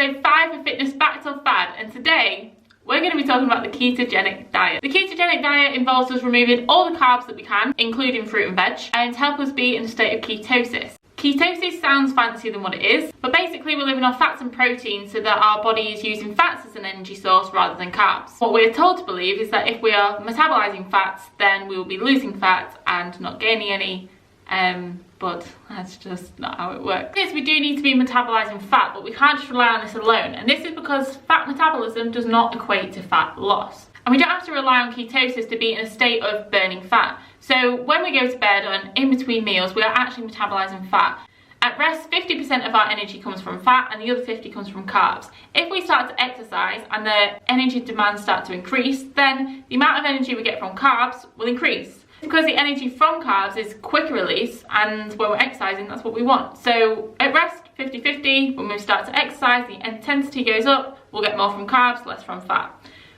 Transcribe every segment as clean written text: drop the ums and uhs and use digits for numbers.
episode 5 of Fitness Fact or Fad, and today we're going to be talking about the ketogenic diet. The ketogenic diet involves us removing all the carbs that we can, including fruit and veg, and to help us be in a state of ketosis. Ketosis sounds fancier than what it is, but basically we're living off fats and proteins so that our body is using fats as an energy source rather than carbs. What we're told to believe is that if we are metabolizing fats, then we will be losing fat and not gaining any, but that's just not how it works. Yes, we do need to be metabolizing fat, but we can't just rely on this alone, and this is because fat metabolism does not equate to fat loss. And we don't have to rely on ketosis to be in a state of burning fat. So when we go to bed and in between meals, we are actually metabolizing fat. At rest, 50% of our energy comes from fat and the other 50% comes from carbs. If we start to exercise and the energy demands start to increase, then the amount of energy we get from carbs will increase. Because the energy from carbs is quicker release, and when we're exercising, that's what we want. So at rest, 50-50. When we start to exercise, the intensity goes up, we'll get more from carbs, less from fat.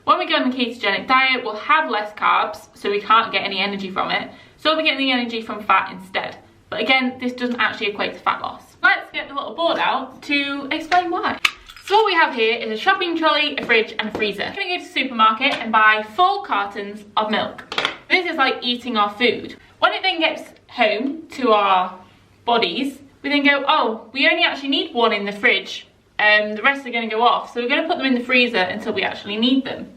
When we go on the ketogenic diet, we'll have less carbs, so we can't get any energy from it. So we'll be getting the energy from fat instead. But again, this doesn't actually equate to fat loss. Let's get the little board out to explain why. So what we have here is a shopping trolley, a fridge and a freezer. We're going to go to the supermarket and buy 4 cartons of milk. This is like eating our food. When it then gets home to our bodies, we then go, oh, we only actually need 1 in the fridge. The rest are going to go off. So we're going to put them in the freezer until we actually need them.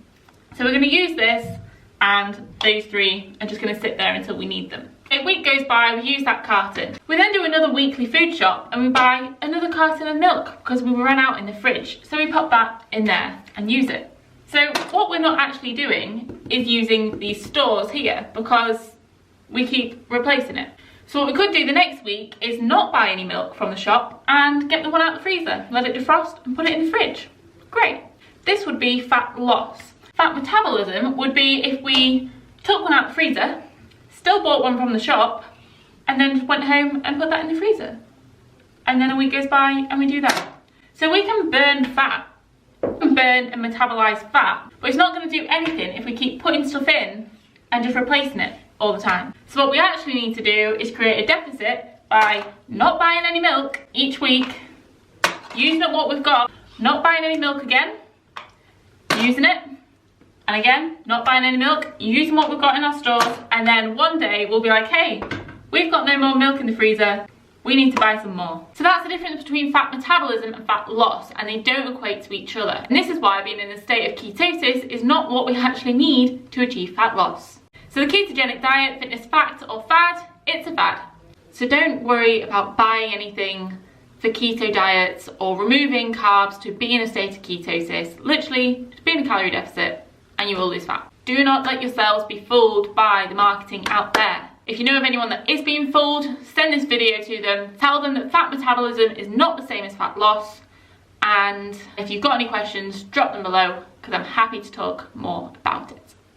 So we're going to use this, and those 3 are just going to sit there until we need them. A week goes by, we use that carton. We then do another weekly food shop and we buy another carton of milk because we ran out in the fridge. So we pop that in there and use it. So what we're not actually doing is using these stores here because we keep replacing it. So what we could do the next week is not buy any milk from the shop and get the one out of the freezer, let it defrost and put it in the fridge. Great. This would be fat loss. Fat metabolism would be if we took one out of the freezer, still bought one from the shop, and then went home and put that in the freezer. And then a week goes by and we do that. So we can burn fat, we can burn and metabolize fat, but it's not going to do anything if we keep putting stuff in and just replacing it all the time. So what we actually need to do is create a deficit by not buying any milk each week, using up what we've got, not buying any milk again, using it, and again, not buying any milk, using what we've got in our stores, and then one day we'll be like, hey, we've got no more milk in the freezer, we need to buy some more. So that's the difference between fat metabolism and fat loss, and they don't equate to each other. And this is why being in a state of ketosis is not what we actually need to achieve fat loss. So the ketogenic diet, fitness fact or fad, it's a fad. So don't worry about buying anything for keto diets or removing carbs to be in a state of ketosis. Literally, just be in a calorie deficit and you will lose fat. Do not let yourselves be fooled by the marketing out there. If you know of anyone that is being fooled, send this video to them. Tell them that fat metabolism is not the same as fat loss. And if you've got any questions, drop them below because I'm happy to talk more